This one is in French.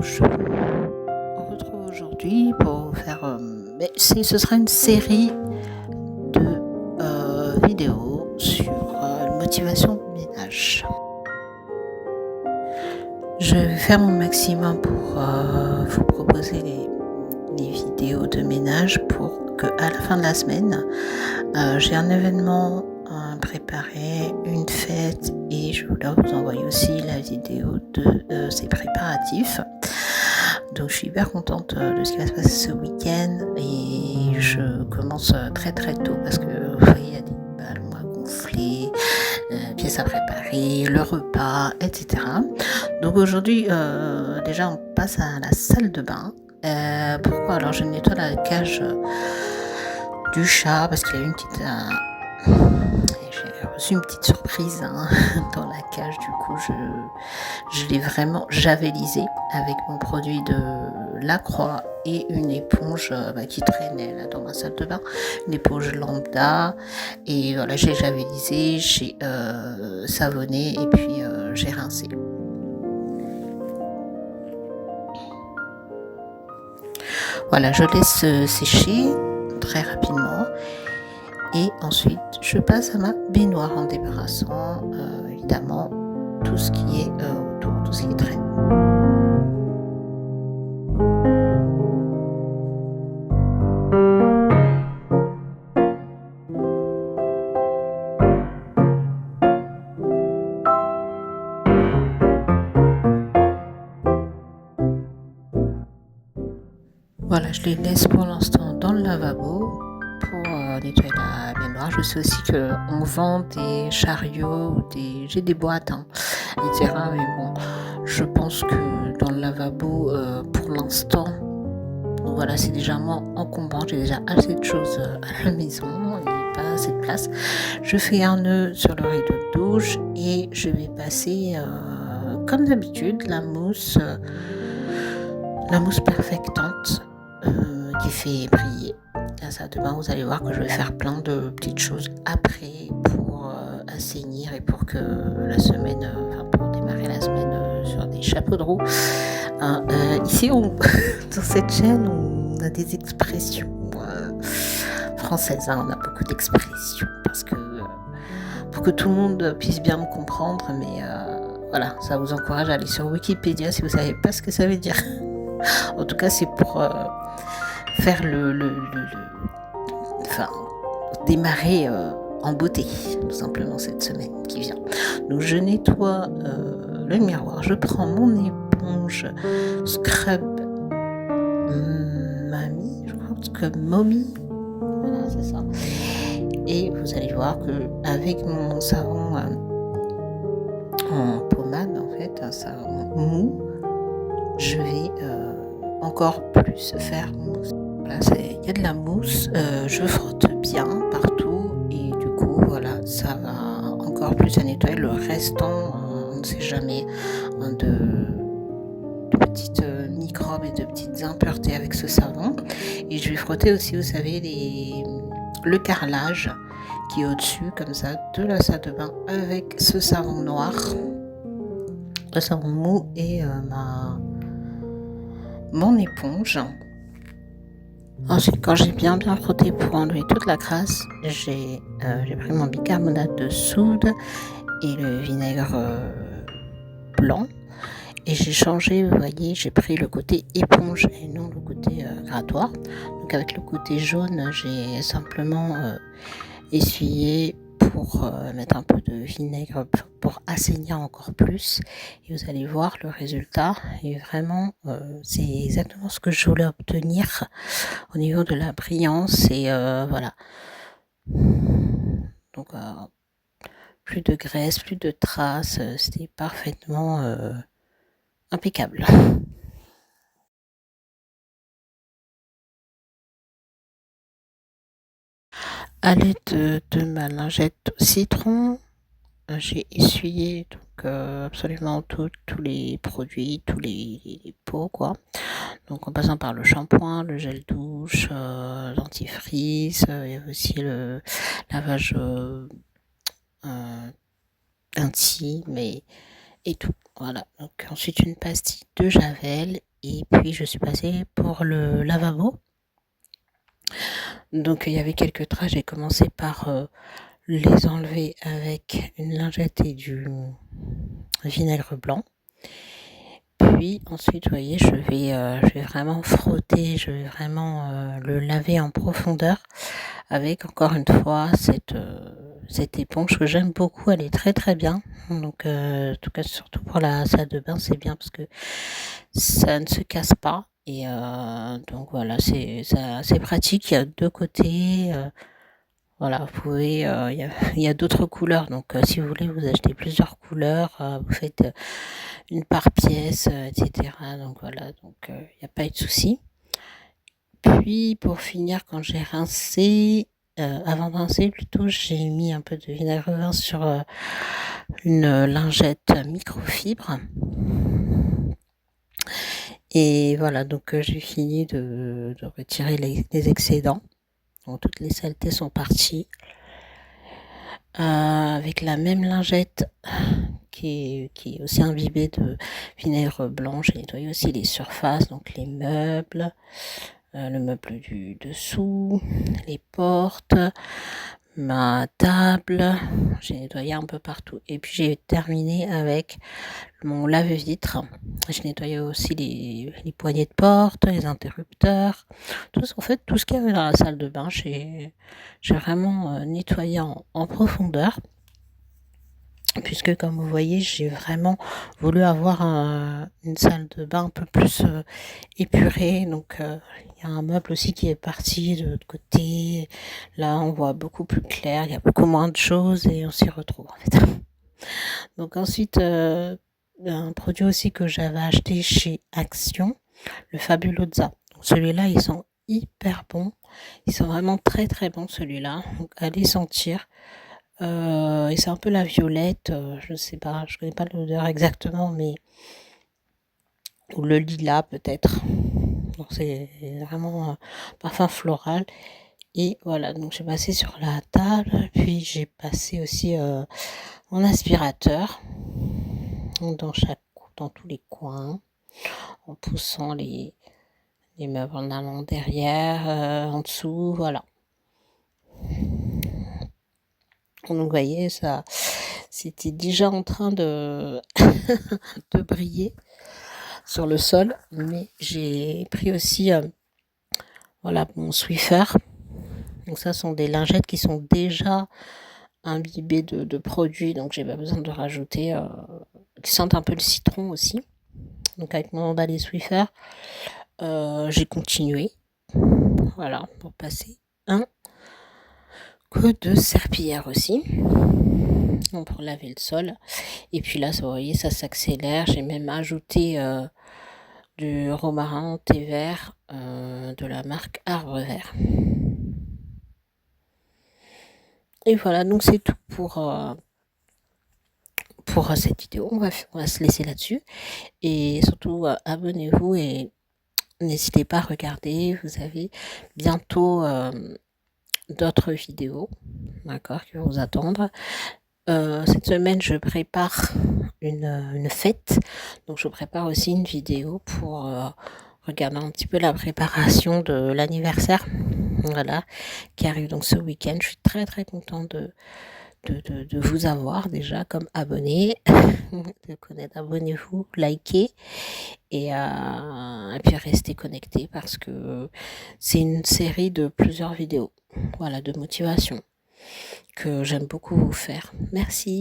je vous retrouve aujourd'hui pour faire, ce sera une série de vidéos sur une motivation de ménage. Je vais faire mon maximum pour vous proposer les vidéos de ménage pour que à la fin de la semaine, j'ai un événement préparé, une fête, et je voulais vous envoyer aussi la vidéo de ces préparatifs. Donc je suis hyper contente de ce qui va se passer ce week-end, et je commence très très tôt parce que vous voyez, il y a des ballons à gonfler, pièces à préparer, le repas, etc. Donc aujourd'hui, déjà on passe à la salle de bain. Pourquoi? Alors je nettoie la cage du chat parce qu'il y a une petite... j'ai reçu une petite surprise dans la cage. Du coup, je l'ai vraiment javelisé avec mon produit de Lacroix et une éponge qui traînait là dans ma salle de bain, une éponge lambda. Et voilà, j'ai javelisé, j'ai savonné et puis j'ai rincé. Voilà, je laisse sécher très rapidement. Et ensuite, je passe à ma baignoire en débarrassant évidemment tout ce qui est autour, tout ce qui traîne. Voilà, je les laisse pour l'instant dans le lavabo pour nettoyer la baignoire. Je sais aussi qu'on vend des chariots, j'ai des boîtes, etc. Mais bon, je pense que dans le lavabo, pour l'instant, voilà, c'est déjà moins encombrant. J'ai déjà assez de choses à la maison, il n'y a pas assez de place. Je fais un nœud sur le rideau de douche et je vais passer, comme d'habitude, la mousse perfectante qui fait briller la salle de bain. Vous allez voir que je vais faire plein de petites choses après pour assainir et pour que la semaine, pour démarrer la semaine sur des chapeaux de roue. Ici, dans cette chaîne, on a des expressions françaises. On a beaucoup d'expressions parce que pour que tout le monde puisse bien me comprendre. Mais voilà, ça vous encourage à aller sur Wikipédia si vous savez pas ce que ça veut dire. En tout cas, c'est pour faire démarrer en beauté, tout simplement, cette semaine qui vient. Donc, je nettoie le miroir, je prends mon éponge Scrub Mamie, je crois, Scrub Mommy, voilà, c'est ça. Et vous allez voir que avec mon savon en pommade, en fait, un savon mou, je vais encore plus faire mousse. Voilà, il y a de la mousse, je frotte bien partout et du coup voilà, ça va encore plus à nettoyer le restant, on ne sait jamais, de petites microbes et de petites impuretés avec ce savon. Et je vais frotter aussi, vous savez, le carrelage qui est au-dessus comme ça de la salle de bain avec ce savon noir, le savon mou et mon éponge. Ensuite, quand j'ai bien frotté pour enlever toute la crasse, j'ai pris mon bicarbonate de soude et le vinaigre blanc et j'ai changé, vous voyez, j'ai pris le côté éponge et non le côté grattoir. Donc avec le côté jaune, j'ai simplement essuyé pour mettre un peu de vinaigre pour assainir encore plus, et vous allez voir le résultat est vraiment c'est exactement ce que je voulais obtenir au niveau de la brillance. Et voilà, donc plus de graisse, plus de traces, c'était parfaitement impeccable. À l'aide de ma lingette citron, j'ai essuyé donc absolument tous les produits, tous les pots, quoi. Donc en passant par le shampoing, le gel douche, dentifrice, il y a aussi le lavage intime et tout. Voilà, donc ensuite une pastille de Javel et puis je suis passée pour le lavabo. Donc il y avait quelques traits, j'ai commencé par les enlever avec une lingette et du vinaigre blanc. Puis ensuite, vous voyez, je vais vraiment frotter, je vais vraiment le laver en profondeur avec encore une fois cette éponge que j'aime beaucoup, elle est très très bien. Donc en tout cas surtout pour la salle de bain, c'est bien parce que ça ne se casse pas. Et donc voilà, c'est pratique, il y a deux côtés. Voilà, vous pouvez, il y a d'autres couleurs, donc si vous voulez, vous achetez plusieurs couleurs, vous faites une par pièce, etc. Donc voilà, donc il n'y a pas eu de souci. Puis pour finir, quand j'ai rincé, avant de rincer plutôt, j'ai mis un peu de vinaigre de vin sur une lingette microfibre. Et voilà, donc j'ai fini de retirer les excédents. Donc toutes les saletés sont parties. Avec la même lingette qui est aussi imbibée de vinaigre blanc, j'ai nettoyé aussi les surfaces, donc les meubles, le meuble du dessous, les portes, ma table, j'ai nettoyé un peu partout. Et puis j'ai terminé avec mon lave-vitre. J'ai nettoyé aussi les poignées de porte, les interrupteurs, en fait tout ce qu'il y avait dans la salle de bain, j'ai vraiment nettoyé en profondeur. Puisque comme vous voyez, j'ai vraiment voulu avoir une salle de bain un peu plus épurée. Donc il y a un meuble aussi qui est parti de l'autre côté. Là, on voit beaucoup plus clair, il y a beaucoup moins de choses et on s'y retrouve en fait. Donc ensuite, un produit aussi que j'avais acheté chez Action, le Fabulosa. Donc celui-là, ils sont hyper bons. Ils sont vraiment très très bons celui-là. Donc allez sentir. Et c'est un peu la violette, je ne sais pas, je connais pas l'odeur exactement, mais ou le lilas peut-être. Donc c'est vraiment un parfum floral. Et voilà, donc j'ai passé sur la table, puis j'ai passé aussi mon aspirateur dans tous les coins, en poussant les meubles en allant derrière, en dessous, voilà. Donc vous voyez, ça, c'était déjà en train de briller sur le sol, mais j'ai pris aussi voilà, mon Swiffer. Donc ça sont des lingettes qui sont déjà imbibées de produits, donc j'ai pas besoin de rajouter, qui sentent un peu le citron aussi. Donc avec mon emballé Swiffer, j'ai continué, voilà, pour passer un coup de serpillière aussi, donc pour laver le sol. Et puis là, vous voyez, ça s'accélère. J'ai même ajouté du romarin thé vert de la marque Arbre Vert. Et voilà, donc c'est tout pour cette vidéo. On va se laisser là-dessus. Et surtout, abonnez-vous et n'hésitez pas à regarder. Vous avez bientôt d'autres vidéos, d'accord, qui vont vous attendre. Cette semaine, je prépare une fête. Donc, je prépare aussi une vidéo pour regarder un petit peu la préparation de l'anniversaire. Voilà, qui arrive donc ce week-end. Je suis très très contente de vous avoir déjà comme abonné, de connaître. Abonnez-vous, likez et puis restez connectés parce que c'est une série de plusieurs vidéos, voilà, de motivation que j'aime beaucoup vous faire. Merci.